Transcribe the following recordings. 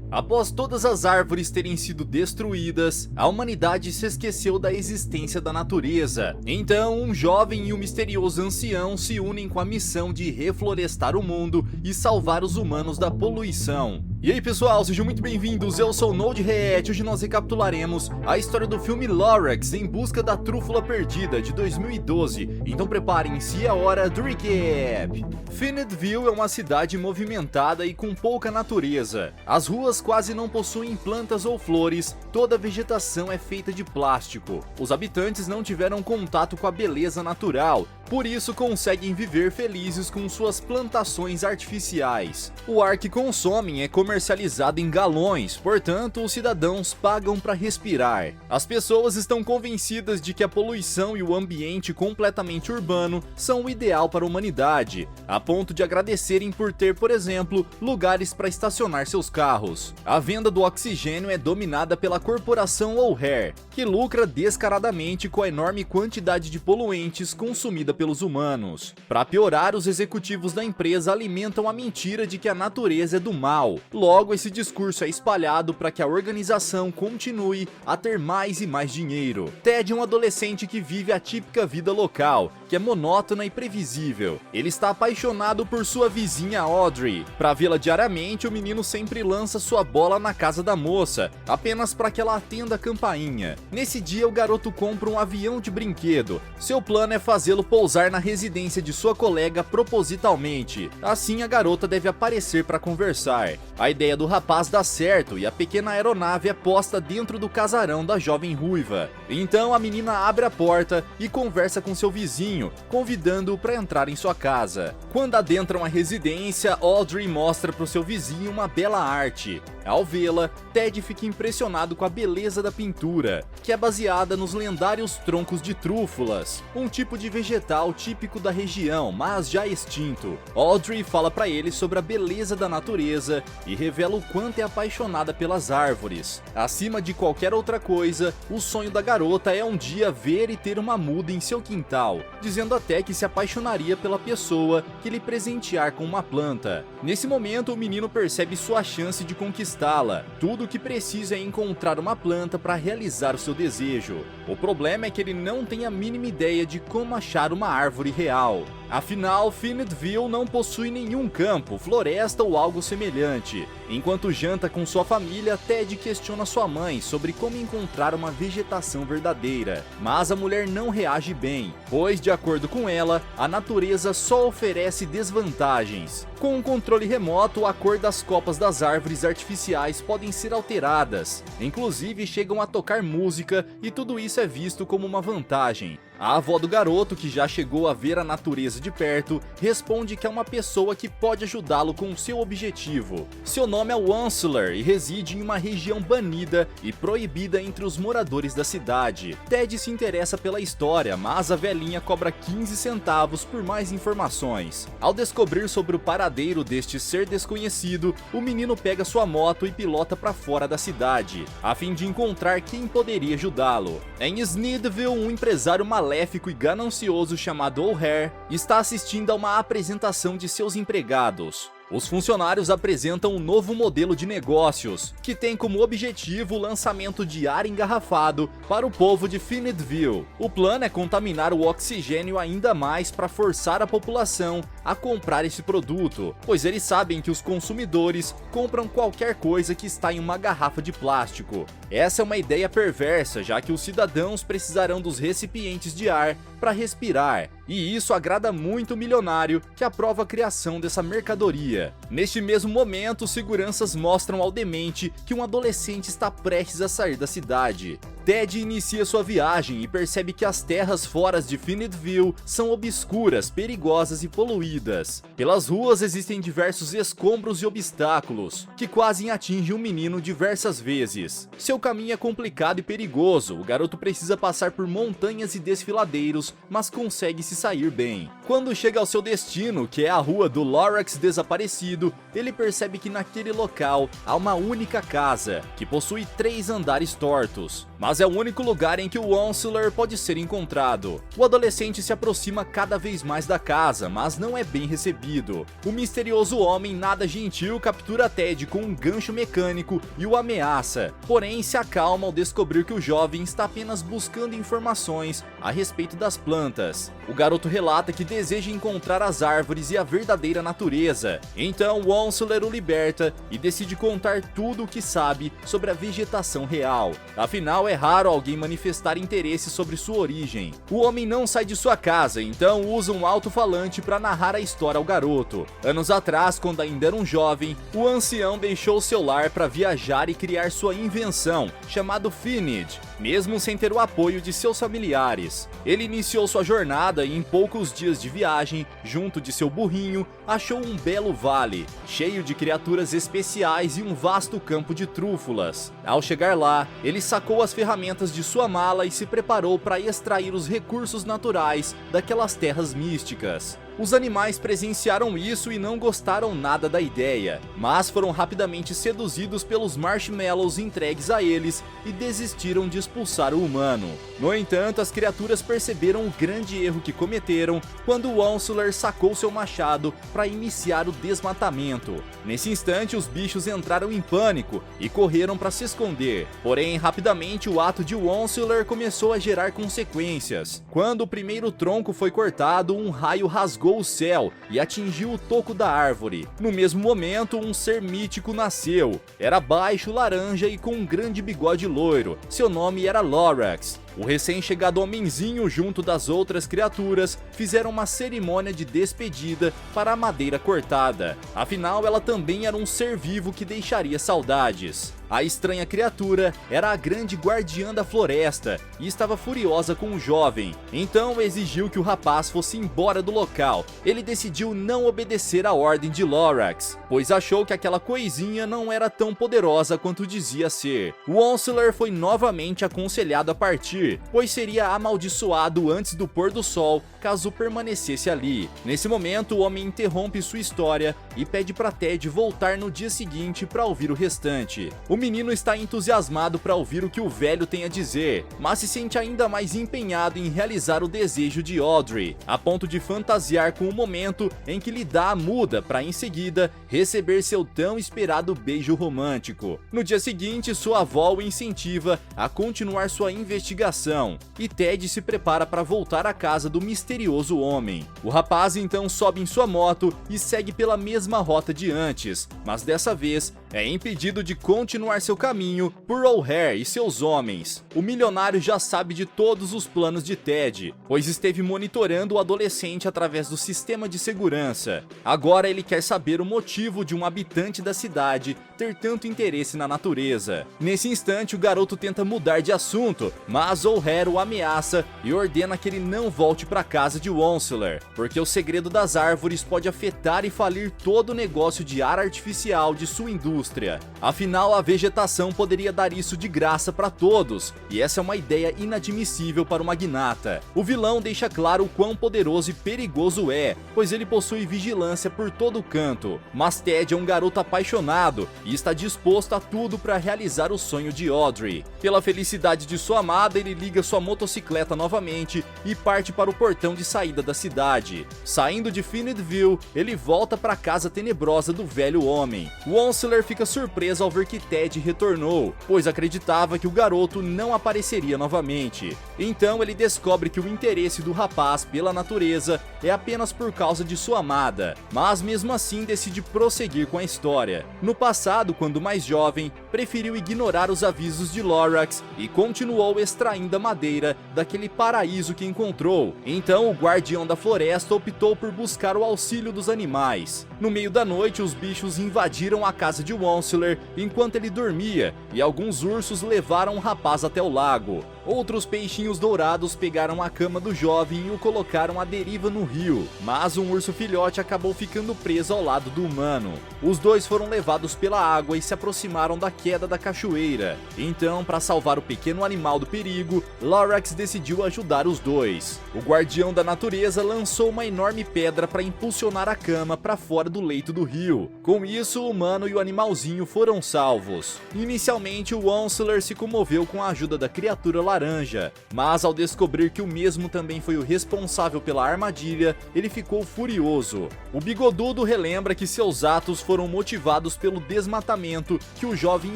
Após todas as árvores terem sido destruídas, a humanidade se esqueceu da existência da natureza. Então, um jovem e um misterioso ancião se unem com a missão de reflorestar o mundo e salvar os humanos da poluição. E aí pessoal, sejam muito bem-vindos, eu sou o Node Reet. Hoje nós recapitularemos a história do filme Lorax, Em Busca da Trúfula Perdida, de 2012. Então preparem-se, é a hora do recap. Phoenixville é uma cidade movimentada e com pouca natureza. As ruas quase não possuem plantas ou flores, toda a vegetação é feita de plástico. Os habitantes não tiveram contato com a beleza natural, por isso conseguem viver felizes com suas plantações artificiais. O ar que consomem é comercializado em galões, portanto os cidadãos pagam para respirar. As pessoas estão convencidas de que a poluição e o ambiente completamente urbano são o ideal para a humanidade, a ponto de agradecerem por ter, por exemplo, lugares para estacionar seus carros. A venda do oxigênio é dominada pela corporação O'Hare, que lucra descaradamente com a enorme quantidade de poluentes consumida pelos humanos. Para piorar, os executivos da empresa alimentam a mentira de que a natureza é do mal. Logo, esse discurso é espalhado para que a organização continue a ter mais e mais dinheiro. Ted é um adolescente que vive a típica vida local, que é monótona e previsível. Ele está apaixonado por sua vizinha Audrey. Para vê-la diariamente, o menino sempre lança sua bola na casa da moça, apenas para que ela atenda a campainha. Nesse dia, o garoto compra um avião de brinquedo. Seu plano é fazê-lo pousar na residência de sua colega propositalmente. Assim, a garota deve aparecer para conversar. A ideia do rapaz dá certo e a pequena aeronave é posta dentro do casarão da jovem ruiva. Então, a menina abre a porta e conversa com seu vizinho, convidando-o para entrar em sua casa. Quando adentram a residência, Audrey mostra para o seu vizinho uma bela arte. Ao vê-la, Ted fica impressionado com a beleza da pintura, que é baseada nos lendários troncos de trúfulas, um tipo de vegetal típico da região, mas já extinto. Audrey fala para ele sobre a beleza da natureza e revela o quanto é apaixonada pelas árvores. Acima de qualquer outra coisa, o sonho da garota é um dia ver e ter uma muda em seu quintal, dizendo até que se apaixonaria pela pessoa que lhe presentear com uma planta. Nesse momento, o menino percebe sua chance de conquistá-la. Tudo o que precisa é encontrar uma planta para realizar o seu desejo. O problema é que ele não tem a mínima ideia de como achar uma árvore real. Afinal, Phoenixville não possui nenhum campo, floresta ou algo semelhante. Enquanto janta com sua família, Ted questiona sua mãe sobre como encontrar uma vegetação verdadeira. Mas a mulher não reage bem, pois, de acordo com ela, a natureza só oferece desvantagens. Com um controle remoto, a cor das copas das árvores artificiais podem ser alteradas. Inclusive, chegam a tocar música e tudo isso é visto como uma vantagem. A avó do garoto, que já chegou a ver a natureza de perto, responde que é uma pessoa que pode ajudá-lo com seu objetivo. Seu nome é Wansler e reside em uma região banida e proibida entre os moradores da cidade. Ted se interessa pela história, mas a velhinha cobra 15 centavos por mais informações. Ao descobrir sobre o paradeiro deste ser desconhecido, o menino pega sua moto e pilota para fora da cidade, a fim de encontrar quem poderia ajudá-lo. Em Sneedville, um empresário maléfico e ganancioso chamado O'Hare está assistindo a uma apresentação de seus empregados. Os funcionários apresentam um novo modelo de negócios, que tem como objetivo o lançamento de ar engarrafado para o povo de Phoenixville. O plano é contaminar o oxigênio ainda mais para forçar a população a comprar esse produto, pois eles sabem que os consumidores compram qualquer coisa que está em uma garrafa de plástico. Essa é uma ideia perversa, já que os cidadãos precisarão dos recipientes de ar para respirar, e isso agrada muito o milionário que aprova a criação dessa mercadoria. Neste mesmo momento, seguranças mostram ao demente que um adolescente está prestes a sair da cidade. Ted inicia sua viagem e percebe que as terras fora de Phoenixville são obscuras, perigosas e poluídas. Pelas ruas existem diversos escombros e obstáculos, que quase atingem o menino diversas vezes. Seu caminho é complicado e perigoso, o garoto precisa passar por montanhas e desfiladeiros, mas consegue se sair bem. Quando chega ao seu destino, que é a rua do Lorax desaparecido, ele percebe que naquele local há uma única casa, que possui 3 andares tortos, mas é o único lugar em que o Onslaught pode ser encontrado. O adolescente se aproxima cada vez mais da casa, mas não é bem recebido. O misterioso homem nada gentil captura Ted com um gancho mecânico e o ameaça, porém se acalma ao descobrir que o jovem está apenas buscando informações a respeito das plantas. O garoto relata que deseja encontrar as árvores e a verdadeira natureza, então o Onslaught o liberta e decide contar tudo o que sabe sobre a vegetação real. Afinal, é raro alguém manifestar interesse sobre sua origem. O homem não sai de sua casa, então usa um alto-falante para narrar a história ao garoto. Anos atrás, quando ainda era um jovem, o ancião deixou seu lar para viajar e criar sua invenção, chamado Finid, mesmo sem ter o apoio de seus familiares. Ele iniciou sua jornada e em poucos dias de viagem, junto de seu burrinho, achou um belo vale, cheio de criaturas especiais e um vasto campo de trúfulas. Ao chegar lá, ele sacou as ferramentas de sua mala e se preparou para extrair os recursos naturais daquelas terras místicas. Os animais presenciaram isso e não gostaram nada da ideia, mas foram rapidamente seduzidos pelos marshmallows entregues a eles e desistiram de expulsar o humano. No entanto, as criaturas perceberam o grande erro que cometeram quando o Onslaught sacou seu machado para iniciar o desmatamento. Nesse instante, os bichos entraram em pânico e correram para se esconder. Porém, rapidamente o ato de Onslaught começou a gerar consequências. Quando o primeiro tronco foi cortado, um raio rasgou o céu e atingiu o toco da árvore. No mesmo momento, um ser mítico nasceu. Era baixo, laranja e com um grande bigode loiro. Seu nome era Lorax. O recém-chegado homenzinho, junto das outras criaturas, fizeram uma cerimônia de despedida para a madeira cortada. Afinal, ela também era um ser vivo que deixaria saudades. A estranha criatura era a grande guardiã da floresta e estava furiosa com o jovem, então exigiu que o rapaz fosse embora do local. Ele decidiu não obedecer à ordem de Lorax, pois achou que aquela coisinha não era tão poderosa quanto dizia ser. O Onslaught foi novamente aconselhado a partir, pois seria amaldiçoado antes do pôr do sol caso permanecesse ali. Nesse momento, o homem interrompe sua história e pede para Ted voltar no dia seguinte para ouvir o restante. O menino está entusiasmado para ouvir o que o velho tem a dizer, mas se sente ainda mais empenhado em realizar o desejo de Audrey, a ponto de fantasiar com o momento em que lhe dá a muda para em seguida receber seu tão esperado beijo romântico. No dia seguinte, sua avó o incentiva a continuar sua investigação, e Ted se prepara para voltar à casa do misterioso homem. O rapaz então sobe em sua moto e segue pela mesma rota de antes, mas dessa vez é impedido de continuar seu caminho por O'Hare e seus homens. O milionário já sabe de todos os planos de Ted, pois esteve monitorando o adolescente através do sistema de segurança. Agora ele quer saber o motivo de um habitante da cidade ter tanto interesse na natureza. Nesse instante, o garoto tenta mudar de assunto, mas O'Hare o ameaça e ordena que ele não volte para casa de Onslaught, porque o segredo das árvores pode afetar e falir todo o negócio de ar artificial de sua indústria. Afinal, a vegetação poderia dar isso de graça para todos, e essa é uma ideia inadmissível para o magnata. O vilão deixa claro o quão poderoso e perigoso é, pois ele possui vigilância por todo canto. Mas Ted é um garoto apaixonado e está disposto a tudo para realizar o sonho de Audrey. Pela felicidade de sua amada, ele liga sua motocicleta novamente e parte para o portão de saída da cidade. Saindo de Finidville, ele volta para a casa tenebrosa do velho homem. O Onslaught fica surpreso ao ver que Ted retornou, pois acreditava que o garoto não apareceria novamente. Então ele descobre que o interesse do rapaz pela natureza é apenas por causa de sua amada, mas mesmo assim decide prosseguir com a história. No passado, quando mais jovem, preferiu ignorar os avisos de Lorax e continuou extraindo a madeira daquele paraíso que encontrou. Então o guardião da floresta optou por buscar o auxílio dos animais. No meio da noite, os bichos invadiram a casa de Onslaught enquanto ele dormia, e alguns ursos levaram o rapaz até o lago. Outros peixinhos dourados pegaram a cama do jovem e o colocaram à deriva no rio, mas um urso filhote acabou ficando preso ao lado do humano. Os dois foram levados pela água e se aproximaram da queda da cachoeira. Então, para salvar o pequeno animal do perigo, Lorax decidiu ajudar os dois. O guardião da natureza lançou uma enorme pedra para impulsionar a cama para fora do leito do rio. Com isso, o humano e o animalzinho foram salvos. Inicialmente, o Onslaught se comoveu com a ajuda da criatura laranja, mas ao descobrir que o mesmo também foi o responsável pela armadilha, ele ficou furioso. O bigodudo relembra que seus atos foram motivados pelo desmatamento que o jovem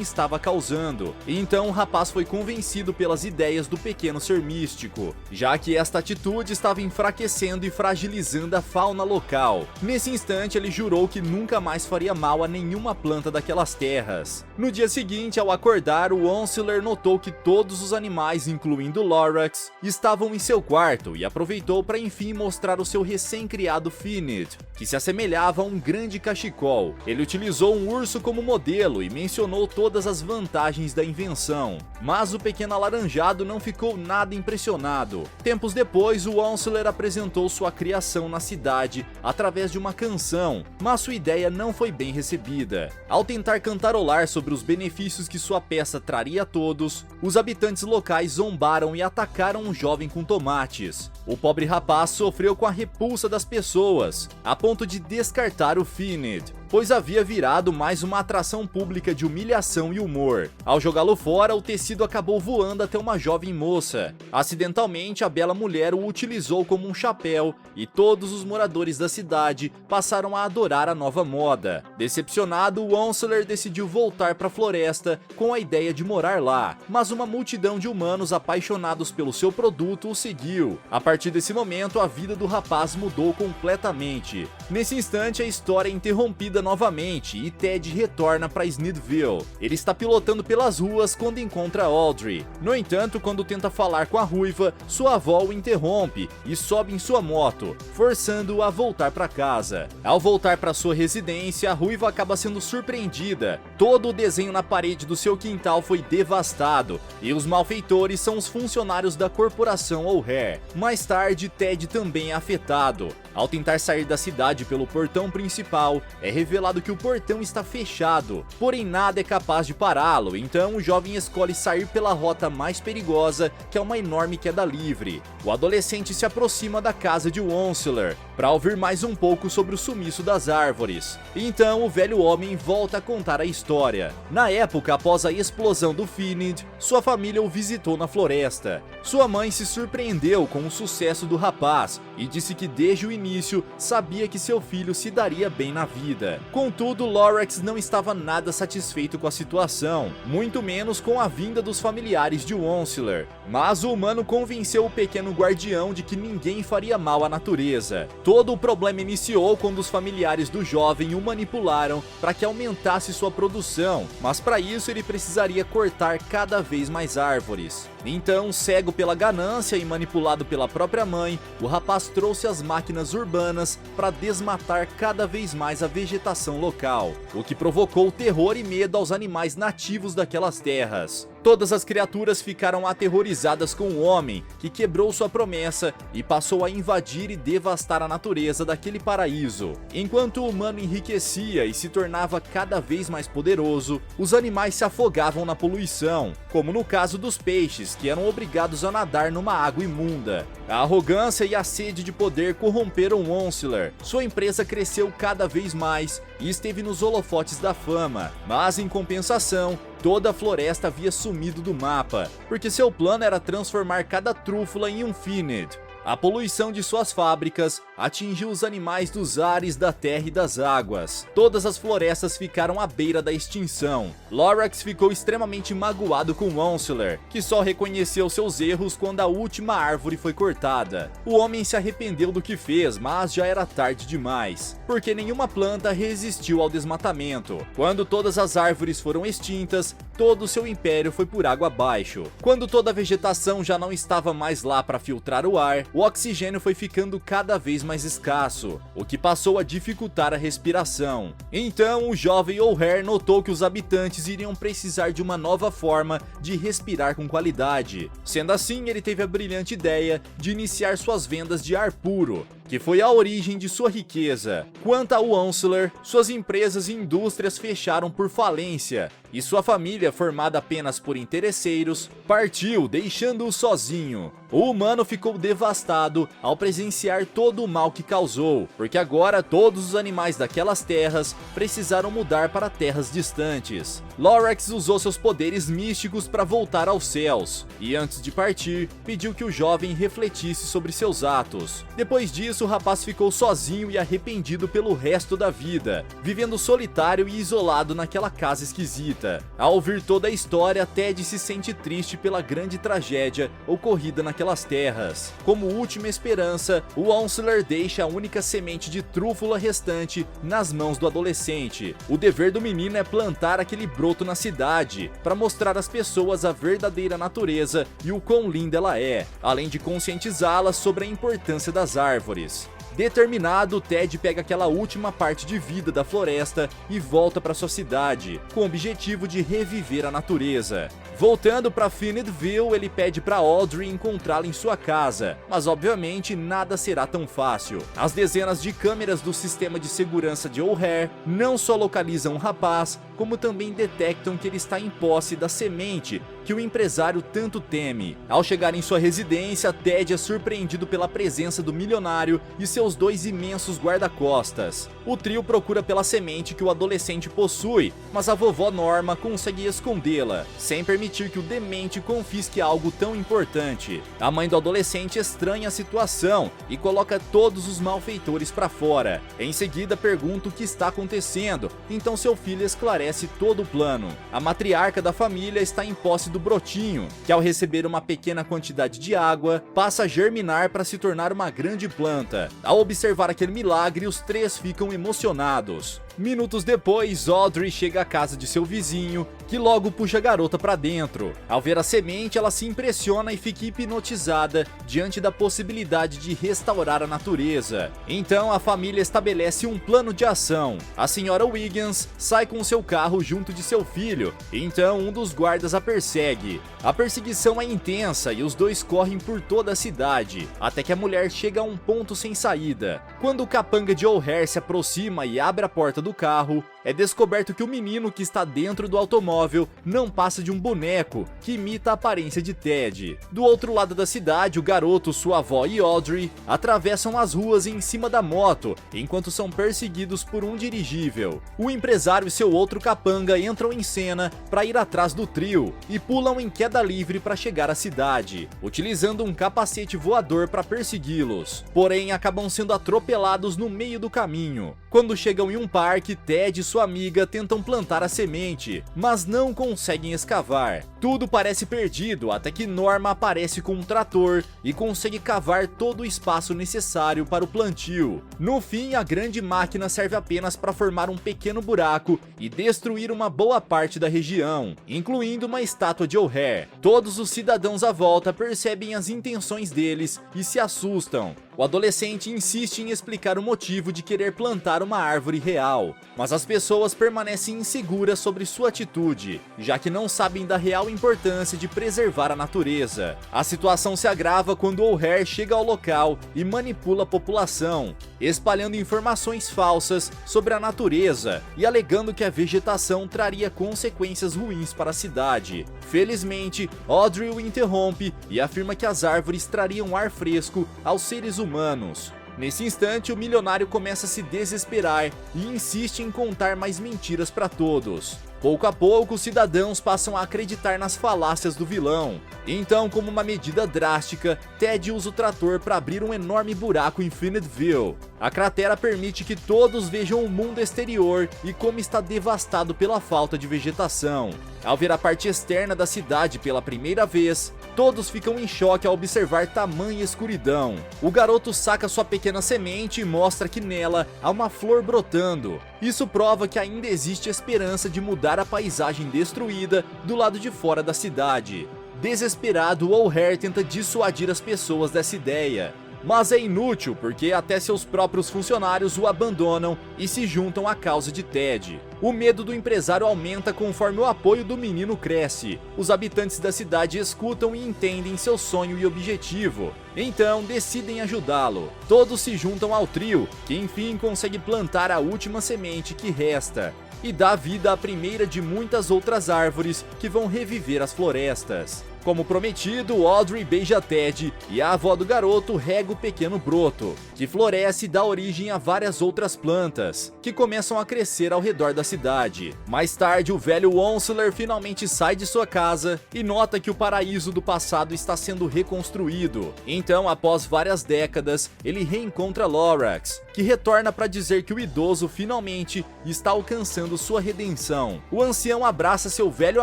estava causando. Então o rapaz foi convencido pelas ideias do pequeno ser místico, já que esta atitude estava enfraquecendo e fragilizando a fauna local. Nesse instante, ele jurou que nunca mais faria mal a nenhuma planta daquelas terras. No dia seguinte, ao acordar, o Onslaught notou que todos os animais, incluindo Lorax, estavam em seu quarto e aproveitou para enfim mostrar o seu recém-criado Finid, que se assemelhava a um grande cachecol. Ele utilizou um urso como modelo e mencionou todas as vantagens da invenção, mas o pequeno alaranjado não ficou nada impressionado. Tempos depois, o Onslaught apresentou sua criação na cidade através de uma canção, mas sua ideia não foi bem recebida. Ao tentar cantarolar sobre os benefícios que sua peça traria a todos, os habitantes locais zombaram e atacaram um jovem com tomates. O pobre rapaz sofreu com a repulsa das pessoas, a ponto de descartar o Finid, pois havia virado mais uma atração pública de humilhação e humor. Ao jogá-lo fora, o tecido acabou voando até uma jovem moça. Acidentalmente, a bela mulher o utilizou como um chapéu e todos os moradores da cidade passaram a adorar a nova moda. Decepcionado, o Onslaught decidiu voltar para a floresta com a ideia de morar lá, mas uma multidão de humanos apaixonados pelo seu produto o seguiu. A partir desse momento, a vida do rapaz mudou completamente. Nesse instante, a história é interrompida novamente e Ted retorna para Snidville. Ele está pilotando pelas ruas quando encontra Audrey. No entanto, quando tenta falar com a ruiva, sua avó o interrompe e sobe em sua moto, forçando-o a voltar para casa. Ao voltar para sua residência, a ruiva acaba sendo surpreendida. Todo o desenho na parede do seu quintal foi devastado e os malfeitores são os funcionários da corporação O'Hare. Mais tarde, Ted também é afetado. Ao tentar sair da cidade pelo portão principal, é revelado que o portão está fechado, porém nada é capaz de pará-lo, então o jovem escolhe sair pela rota mais perigosa, que é uma enorme queda livre. O adolescente se aproxima da casa de Onslaught para ouvir mais um pouco sobre o sumiço das árvores. Então o velho homem volta a contar a história. Na época, após a explosão do Finid, sua família o visitou na floresta. Sua mãe se surpreendeu com o sucesso do rapaz e disse que desde o início sabia que seu filho se daria bem na vida. Contudo, Lorax não estava nada satisfeito com a situação, muito menos com a vinda dos familiares de Onslaught. Mas o humano convenceu o pequeno guardião de que ninguém faria mal à natureza. Todo o problema iniciou quando os familiares do jovem o manipularam para que aumentasse sua produção, mas para isso ele precisaria cortar cada vez mais árvores. Então, cego pela ganância e manipulado pela própria mãe, o rapaz trouxe as máquinas urbanas para desmatar cada vez mais a vegetação local, o que provocou terror e medo aos animais nativos daquelas terras. Todas as criaturas ficaram aterrorizadas com o homem, que quebrou sua promessa e passou a invadir e devastar a natureza daquele paraíso. Enquanto o humano enriquecia e se tornava cada vez mais poderoso, os animais se afogavam na poluição, como no caso dos peixes, que eram obrigados a nadar numa água imunda. A arrogância e a sede de poder corromperam Onslaught. Sua empresa cresceu cada vez mais e esteve nos holofotes da fama, mas em compensação, toda a floresta havia sumido do mapa, porque seu plano era transformar cada trúfula em um Finid. A poluição de suas fábricas atingiu os animais dos ares, da terra e das águas. Todas as florestas ficaram à beira da extinção. Lorax ficou extremamente magoado com Onslaught, que só reconheceu seus erros quando a última árvore foi cortada. O homem se arrependeu do que fez, mas já era tarde demais, porque nenhuma planta resistiu ao desmatamento. Quando todas as árvores foram extintas, todo o seu império foi por água abaixo. Quando toda a vegetação já não estava mais lá para filtrar o ar, o oxigênio foi ficando cada vez mais escasso, o que passou a dificultar a respiração. Então, o jovem O'Hare notou que os habitantes iriam precisar de uma nova forma de respirar com qualidade. Sendo assim, ele teve a brilhante ideia de iniciar suas vendas de ar puro, que foi a origem de sua riqueza. Quanto ao Onslaught, suas empresas e indústrias fecharam por falência, e sua família, formada apenas por interesseiros, partiu, deixando-o sozinho. O humano ficou devastado ao presenciar todo o mal que causou, porque agora todos os animais daquelas terras precisaram mudar para terras distantes. Lorax usou seus poderes místicos para voltar aos céus, e antes de partir, pediu que o jovem refletisse sobre seus atos. Depois disso, o rapaz ficou sozinho e arrependido pelo resto da vida, vivendo solitário e isolado naquela casa esquisita. Ao ouvir toda a história, Ted se sente triste pela grande tragédia ocorrida naquelas terras. Como última esperança, o Onslaught deixa a única semente de trúfula restante nas mãos do adolescente. O dever do menino é plantar aquele broto na cidade, para mostrar às pessoas a verdadeira natureza e o quão linda ela é, além de conscientizá-las sobre a importância das árvores. Determinado, Ted pega aquela última parte de vida da floresta e volta para sua cidade, com o objetivo de reviver a natureza. Voltando para Phoenixville, ele pede para Audrey encontrá-la em sua casa, mas obviamente nada será tão fácil. As dezenas de câmeras do sistema de segurança de O'Hare não só localizam o rapaz, como também detectam que ele está em posse da semente que o empresário tanto teme. Ao chegar em sua residência, Ted é surpreendido pela presença do milionário e seus dois imensos guarda-costas. O trio procura pela semente que o adolescente possui, mas a vovó Norma consegue escondê-la, sem permitir que o demente confisque algo tão importante. A mãe do adolescente estranha a situação e coloca todos os malfeitores para fora. Em seguida, pergunta o que está acontecendo, então seu filho esclarece todo o plano. A matriarca da família está em posse do brotinho, que ao receber uma pequena quantidade de água, passa a germinar para se tornar uma grande planta. Ao observar aquele milagre, os três ficam emocionados. Minutos depois, Audrey chega à casa de seu vizinho, que logo puxa a garota para dentro. Ao ver a semente, ela se impressiona e fica hipnotizada diante da possibilidade de restaurar a natureza. Então a família estabelece um plano de ação. A senhora Wiggins sai com seu carro junto de seu filho, então um dos guardas a persegue. A perseguição é intensa e os dois correm por toda a cidade, até que a mulher chega a um ponto sem saída. Quando o capanga de O'Hare se aproxima e abre a porta do carro, é descoberto que o menino que está dentro do automóvel não passa de um boneco que imita a aparência de Ted. Do outro lado da cidade, o garoto, sua avó e Audrey atravessam as ruas em cima da moto, enquanto são perseguidos por um dirigível. O empresário e seu outro capanga entram em cena para ir atrás do trio e pulam em queda livre para chegar à cidade, utilizando um capacete voador para persegui-los. Porém, acabam sendo atropelados no meio do caminho. Quando chegam em um parque, Ted e sua amiga tentam plantar a semente, mas não conseguem escavar. Tudo parece perdido até que Norma aparece com um trator e consegue cavar todo o espaço necessário para o plantio. No fim, a grande máquina serve apenas para formar um pequeno buraco e destruir uma boa parte da região, incluindo uma estátua de O'Hare. Todos os cidadãos à volta percebem as intenções deles e se assustam. O adolescente insiste em explicar o motivo de querer plantar uma árvore real, mas as pessoas permanecem inseguras sobre sua atitude, já que não sabem da real importância de preservar a natureza. A situação se agrava quando O'Hare chega ao local e manipula a população, espalhando informações falsas sobre a natureza e alegando que a vegetação traria consequências ruins para a cidade. Felizmente, Audrey o interrompe e afirma que as árvores trariam ar fresco aos seres humanos. Nesse instante, o milionário começa a se desesperar e insiste em contar mais mentiras para todos. Pouco a pouco, os cidadãos passam a acreditar nas falácias do vilão. Então, como uma medida drástica, Ted usa o trator para abrir um enorme buraco em Phoenixville. A cratera permite que todos vejam o mundo exterior e como está devastado pela falta de vegetação. Ao ver a parte externa da cidade pela primeira vez, todos ficam em choque ao observar tamanha escuridão. O garoto saca sua pequena semente e mostra que nela há uma flor brotando. Isso prova que ainda existe esperança de mudar a paisagem destruída do lado de fora da cidade. Desesperado, O'Hare tenta dissuadir as pessoas dessa ideia. mas é inútil porque até seus próprios funcionários o abandonam e se juntam à causa de Ted. O medo do empresário aumenta conforme o apoio do menino cresce. Os habitantes da cidade escutam e entendem seu sonho e objetivo, então decidem ajudá-lo. Todos se juntam ao trio, que enfim consegue plantar a última semente que resta e dá vida à primeira de muitas outras árvores que vão reviver as florestas. Como prometido, Audrey beija Ted e a avó do garoto rega o pequeno broto, que floresce e dá origem a várias outras plantas, que começam a crescer ao redor da cidade. Mais tarde, o velho Onceler finalmente sai de sua casa e nota que o paraíso do passado está sendo reconstruído. Então, após várias décadas, ele reencontra Lorax, que retorna para dizer que o idoso finalmente está alcançando sua redenção. O ancião abraça seu velho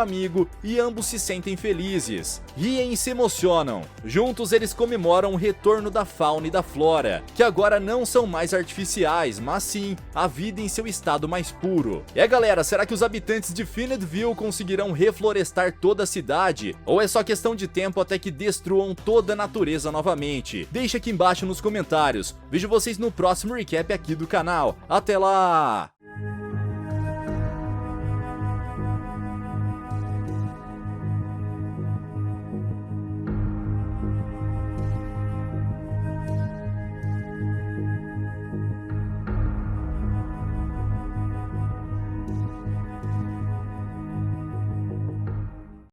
amigo e ambos se sentem felizes. Riem e se emocionam. Juntos eles comemoram o retorno da fauna e da flora, que agora não são mais artificiais, mas sim a vida em seu estado mais puro. E galera, será que os habitantes de Phoenixville conseguirão reflorestar toda a cidade? Ou é só questão de tempo até que destruam toda a natureza novamente? Deixa aqui embaixo nos comentários. Vejo vocês no próximo recap aqui do canal. Até lá!